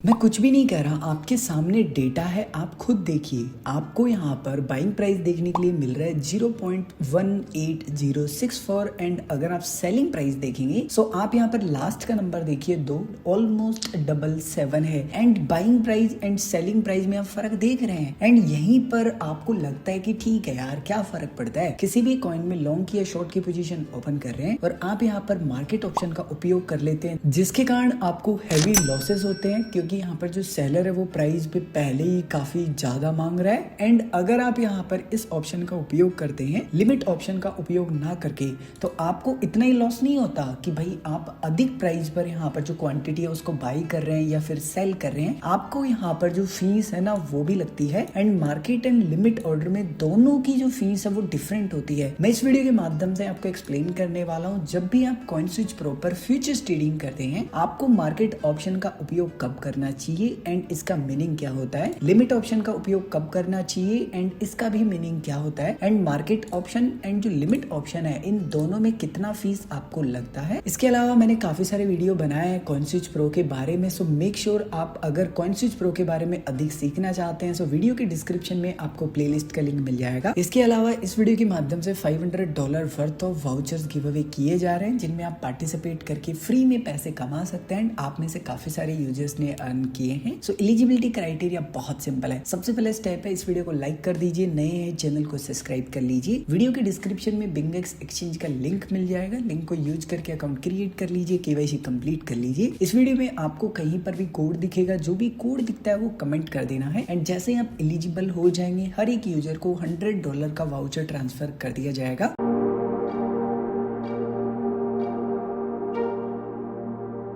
मैं कुछ भी नहीं कह रहा, आपके सामने डेटा है, आप खुद देखिए। आपको यहाँ पर बाइंग प्राइस देखने के लिए मिल रहा है 0.18064 एंड अगर आप सेलिंग प्राइस देखेंगे सो आप यहाँ पर लास्ट का नंबर देखिए 2 ऑलमोस्ट 777 है and buying price and selling price में आप फर्क देख रहे हैं एंड यहीं पर आपको लगता है कि ठीक है यार क्या फर्क पड़ता है। किसी भी कॉइन में लॉन्ग की या शॉर्ट की पोजीशन ओपन कर रहे हैं और आप यहाँ पर मार्केट ऑप्शन का उपयोग कर लेते हैं जिसके कारण आपको हैवी लॉसेस होते हैं क्योंकि यहाँ पर जो सेलर है वो प्राइस पे पहले ही काफी ज्यादा मांग रहा है एंड अगर आप यहाँ पर इस ऑप्शन का उपयोग करते हैं लिमिट ऑप्शन का उपयोग ना करके तो आपको इतना ही लॉस नहीं होता कि भाई आप अधिक प्राइस पर यहाँ पर जो क्वांटिटी है उसको बाई कर रहे हैं या फिर सेल कर रहे हैं। आपको यहाँ पर जो फीस है ना वो भी लगती है and market and limit order में दोनों की जो फीस है वो डिफरेंट होती है। मैं इस वीडियो के माध्यम से आपको एक्सप्लेन करने वाला हूँ जब भी आप कॉइन स्विच प्रो पर फ्यूचर्स ट्रेडिंग करते हैं आपको मार्केट ऑप्शन का उपयोग कब करना चाहिए एंड इसका मीनिंग क्या होता है, लिमिट ऑप्शन का उपयोग कब करना चाहिए एंड इसका भी मीनिंग क्या होता है एंड मार्केट ऑप्शन एंड जो लिमिट ऑप्शन है इन दोनों में कितना फीस आपको लगता है। इसके अलावा मैंने काफी सारे वीडियो बनाए हैं कॉइन स्विच प्रो के बारे में, सो मेक श्योर आप अगर कॉइन स्विच प्रो के बारे में अधिक सीखना चाहते हैं सो वीडियो के डिस्क्रिप्शन में आपको प्लेलिस्ट का लिंक मिल जाएगा। इसके अलावा इस वीडियो के माध्यम से $500 worth of vouchers give away किए जा रहे हैं जिनमें आप पार्टिसिपेट करके फ्री में पैसे कमा सकते हैं। आप में से काफी सारे यूजर्स ने अर्न किए हैं। सो एलिजिबिलिटी क्राइटेरिया बहुत सिंपल है। सबसे पहले स्टेप है इस वीडियो को लाइक कर दीजिए, नए हैं चैनल को सब्सक्राइब कर लीजिए। वीडियो के डिस्क्रिप्शन में बिंगेक्स एक्सचेंज का लिंक मिल जाएगा, लिंक को यूज करके अकाउंट क्रिएट कर लीजिए, केवाईसी कंप्लीट कर लीजिए। इस वीडियो में आपको कहीं पर भी कोड दिखेगा, जो भी कोड दिखता है वो कमेंट कर देना है एंड जैसे ही आप एलिजिबल हो जाएंगे हर एक यूजर को $100 का वाउचर ट्रांसफर कर दिया जाएगा।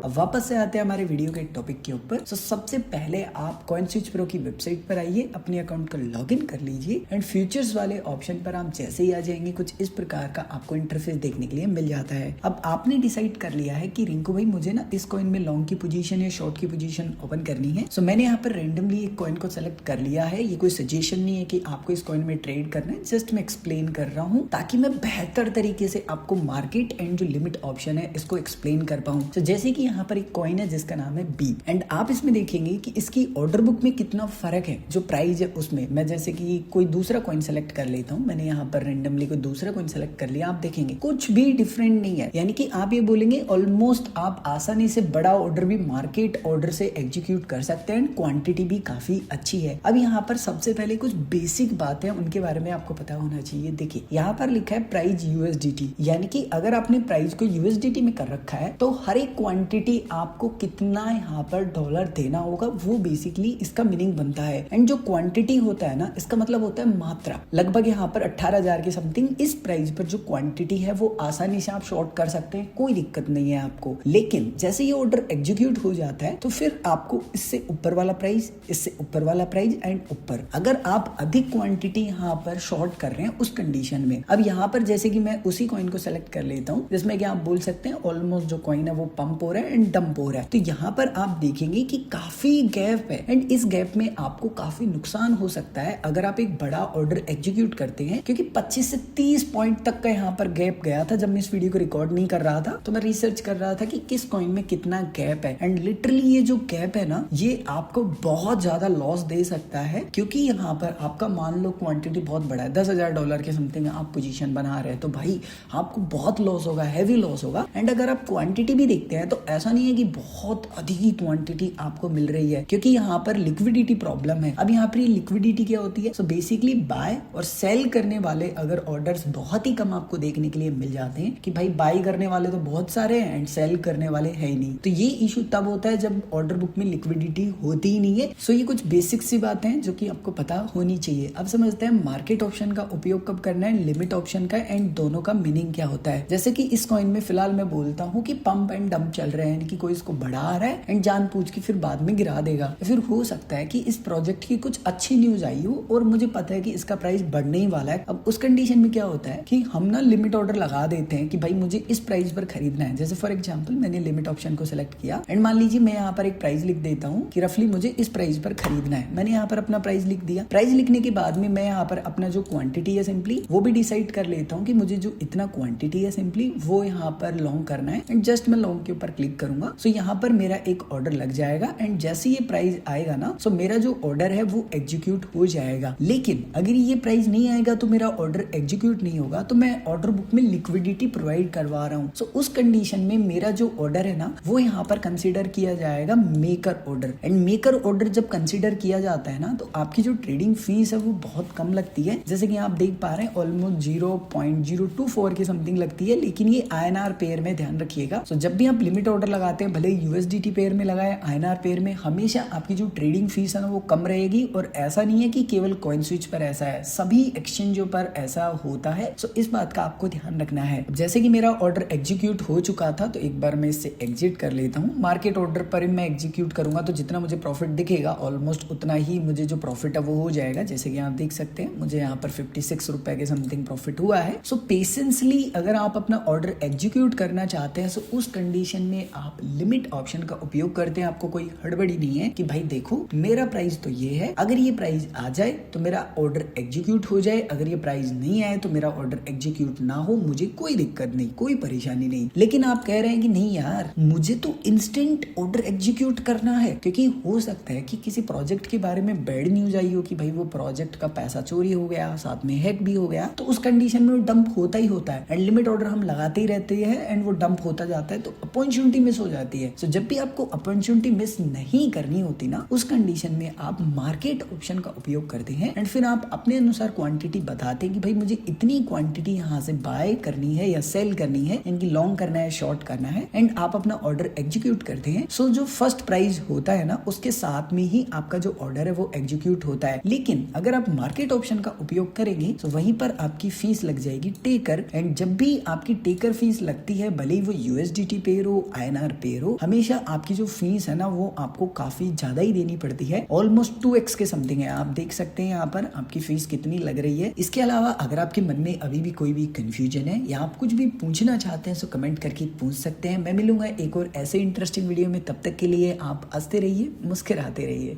अब वापस से आते हैं हमारे वीडियो के टॉपिक के ऊपर। सो सबसे पहले आप कॉइन स्विच प्रो की वेबसाइट पर आइए, अपने अकाउंट का लॉगिन कर लीजिए एंड फ्यूचर्स वाले ऑप्शन पर आप जैसे ही आ जाएंगे कुछ इस प्रकार का आपको इंटरफेस देखने के लिए मिल जाता है। अब आपने डिसाइड कर लिया है कि रिंकू भाई मुझे ना इस कॉइन में लॉन्ग की पोजीशन या शॉर्ट की पोजीशन ओपन करनी है। सो मैंने यहाँ पर रेंडमली एक कॉइन को सेलेक्ट कर लिया है। ये कोई सजेशन नहीं है कि आपको इस कॉइन में ट्रेड करना है, जस्ट मैं एक्सप्लेन कर रहा हूँ ताकि मैं बेहतर तरीके से आपको मार्केट एंड जो लिमिट ऑप्शन है इसको एक्सप्लेन कर पाऊँ। तो जैसे कि यहाँ पर एक कॉइन है जिसका नाम है बी एंड आप इसमें देखेंगे कि इसकी ऑर्डर बुक में कितना फर्क है जो प्राइस है उसमें। मैं जैसे कि कोई दूसरा कॉइन सेलेक्ट कर लेता हूँ, मैंने यहाँ पर रेंडमली कोई दूसरा कॉइन सेलेक्ट कर लिया, आप देखेंगे कुछ भी डिफरेंट नहीं है। यानी कि आप ये बोलेंगे ऑलमोस्ट आप आसानी से बड़ा ऑर्डर भी मार्केट ऑर्डर से एग्जीक्यूट कर सकते हैं, क्वांटिटी भी काफी अच्छी है। अब यहाँ पर सबसे पहले कुछ बेसिक बातें उनके बारे में आपको पता होना चाहिए। देखिए यहाँ पर लिखा है प्राइस USDT, यानी कि अगर आपने प्राइस को USDT में कर रखा है तो हर एक क्वांटिटी आपको कितना यहाँ पर डॉलर देना होगा वो बेसिकली इसका मीनिंग बनता है। एंड जो क्वांटिटी होता है ना इसका मतलब होता है मात्रा। लगभग यहाँ पर 18,000 के समथिंग इस प्राइस पर जो क्वांटिटी है वो आसानी से आप शॉर्ट कर सकते हैं, कोई दिक्कत नहीं है आपको। लेकिन जैसे ये ऑर्डर एग्जीक्यूट हो जाता है तो फिर आपको इससे ऊपर वाला प्राइस, इससे ऊपर वाला प्राइस एंड ऊपर, अगर आप अधिक क्वांटिटी यहाँ पर शॉर्ट कर रहे हैं उस कंडीशन में। अब यहाँ पर जैसे कि मैं उसी कॉइन को सेलेक्ट कर लेता हूँ जिसमें कि आप बोल सकते हैं ऑलमोस्ट जो कॉइन है वो पंप हो रहा है एंड डंप हो रहा है। तो यहाँ पर आप देखेंगे कि काफी गैप है एंड इस गैप में आपको काफी नुकसान हो सकता है अगर आप एक बड़ा ऑर्डर एग्जीक्यूट करते हैं, क्योंकि 25 से 30 पॉइंट तक का यहाँ पर गैप गया था। जब मैं इस वीडियो को रिकॉर्ड नहीं कर रहा था तो मैं रिसर्च कर रहा था कि किस कॉइन में कितना गैप है एंड लिटरली ये जो गैप है ना ये आपको बहुत ज्यादा लॉस दे सकता है, क्योंकि यहाँ पर आपका मान लो क्वांटिटी बहुत बड़ा है, $10,000 के समथिंग आप पोजीशन बना रहे हैं तो भाई आपको बहुत लॉस होगा, हैवी लॉस होगा। एंड अगर आप क्वांटिटी भी देखते हैं तो ऐसा नहीं है कि बहुत अधिक ही क्वांटिटी आपको मिल रही है, क्योंकि यहाँ पर लिक्विडिटी प्रॉब्लम है। अब यहाँ पर लिक्विडिटी क्या होती है, सो बेसिकली बाय और सेल करने वाले अगर ऑर्डर्स बहुत ही कम आपको देखने के लिए मिल जाते हैं कि भाई बाई करने वाले तो बहुत सारे हैं एंड सेल करने वाले है ही नहीं, तो ये इशू तब होता है जब ऑर्डर बुक में लिक्विडिटी होती ही नहीं है। सो ये कुछ बेसिक सी बातें हैं जो कि आपको पता होनी चाहिए। अब समझते हैं मार्केट ऑप्शन का उपयोग कब करना है, लिमिट ऑप्शन का, एंड दोनों का मीनिंग क्या होता है। जैसे कि इस कॉइन में फिलहाल मैं बोलता हूँ कि पंप एंड डंप चल रहे हैं, कि कोई इसको बढ़ा रहा है एंड जानबूझ के फिर बाद में गिरा देगा। फिर हो सकता है कि इस प्रोजेक्ट की कुछ अच्छी न्यूज आई हो और मुझे पता है कि इसका प्राइस बढ़ने ही वाला है। अब उस कंडीशन में क्या होता है कि हम ना लिमिट ऑर्डर लगा देते हैं कि भाई मुझे इस प्राइस पर खरीदना है। जैसे फॉर एग्जांपल मैंने लिमिट ऑप्शन को सिलेक्ट किया एंड मान लीजिए मैं यहाँ पर एक प्राइस लिख देता हूँ कि रफली मुझे इस प्राइस पर खरीदना है। मैंने यहाँ पर अपना प्राइस लिख दिया। प्राइस लिखने के बाद में मैं यहाँ पर अपना जो क्वांटिटी है सिंपली वो भी डिसाइड कर लेता हूँ कि मुझे जो इतना क्वांटिटी है सिंपली वो यहाँ पर लॉन्ग करना है एंड जस्ट मैं लॉन्ग के ऊपर क्लिक करूंगा सो यहाँ पर मेरा एक ऑर्डर लग जाएगा एंड जैसे ये प्राइस आएगा ना सो मेरा जो ऑर्डर है वो एग्जीक्यूट हो जाएगा। लेकिन अगर ये प्राइस नहीं आएगा तो मेरा ऑर्डर एग्जीक्यूट नहीं होगा, तो मैं ऑर्डर बुक में लिक्विडिटी प्रोवाइड करवा रहा हूँ। सो उस कंडीशन में मेरा जो ऑर्डर है ना वो यहाँ पर कंसीडर किया जाएगा maker order. And maker order जब कंसीडर किया जाता है ना तो आपकी जो ट्रेडिंग फीस है वो बहुत कम लगती है, जैसे कि आप देख पा रहे हैं ऑलमोस्ट 0.024 की समथिंग लगती है। लेकिन ये INR पेयर में ध्यान रखिएगा। सो जब भी आप लिमिट ऑर्डर लगाते हैं, भले USDT पेयर में लगाए INR पेयर में, हमेशा आपकी जो ट्रेडिंग फीस है ना वो कम रहेगी। और ऐसा नहीं है कि केवल कॉइन स्विच पर ऐसा है, सभी एक्सचेंजों पर ऐसा होता है। सो इस बात का आपको ध्यान रखना है। जैसे कि मेरा ऑर्डर एग्जीक्यूट हो चुका था तो एक बार मैं इससे एग्जिट कर लेता हूँ। मार्केट ऑर्डर पर मैं एग्जीक्यूट करूंगा तो जितना मुझे प्रॉफिट दिखेगा ऑलमोस्ट उतना ही मुझे जो प्रॉफिट है वो हो जाएगा। जैसे कि आप देख सकते हैं मुझे यहाँ पर 56 रुपए के समथिंग प्रॉफिट हुआ है। सो पेशेंसली अगर आप अपना ऑर्डर एग्जीक्यूट करना चाहते हैं सो उस कंडीशन में आप लिमिट ऑप्शन का उपयोग करते हैं। आपको कोई हड़बड़ी नहीं है कि भाई देखो मेरा प्राइस तो ये है, अगर ये प्राइस आ जाए तो मेरा ऑर्डर एग्जीक्यूट हो जाए, अगर ये प्राइस नहीं आए तो मेरा ऑर्डर एग्जीक्यूट ना हो, मुझे कोई दिक्कत नहीं, कोई परेशानी नहीं। लेकिन आप कह रहे हैं कि नहीं यार मुझे तो इंस्टेंट ऑर्डर एग्जीक्यूट करना है, क्योंकि हो सकता है कि किसी प्रोजेक्ट के बारे में बैड न्यूज आई हो कि भाई वो प्रोजेक्ट का पैसा चोरी हो गया, साथ में हैक भी हो गया, तो उस कंडीशन में वो डंप होता ही होता है। एंड लिमिट ऑर्डर हम लगाते ही रहते हैं एंड वो डंप होता जाता है तो अपॉर्चुनिटी मिस हो जाती है। सो जब भी आपको अपॉर्चुनिटी मिस नहीं करनी होती ना उस कंडीशन में आप मार्केट ऑप्शन का उपयोग करते हैं एंड फिर आप अपने अनुसार क्वांटिटी बताते हैं कि भाई मुझे इतनी क्वांटिटी यहाँ से बाय करनी है या सेल करनी है, इनकी लॉन्ग करना है, शॉर्ट करना है, एंड आप अपना ऑर्डर एग्जीक्यूट करते हैं। सो जो फर्स्ट प्राइस होता है ना उसके साथ में ही आपका जो ऑर्डर है वो एग्जीक्यूट होता है। लेकिन अगर आप मार्केट ऑप्शन का उपयोग करेंगे तो वहीं पर आपकी फीस लग जाएगी टेकर। एंड जब भी आपकी टेकर फीस लगती है, भले ही वो USDT पेयर हो, INR पेयर हो, हमेशा आपकी जो फीस है ना वो आपको काफी ज्यादा ही देनी पड़ती है। ऑलमोस्ट 2x के समथिंग है। आप देख सकते हैं यहाँ पर आपकी फीस कितनी लग रही है। इसके अलावा अगर आपके मन में अभी भी कोई भी कंफ्यूजन है या आप कुछ भी पूछना चाहते हैं तो कमेंट करके पूछ सकते हैं। मैं मिलूंगा एक और ऐसे इंटरेस्टिंग वीडियो में, तब तक के लिए आप हंसते रहिए, मुस्कुराते रहिए।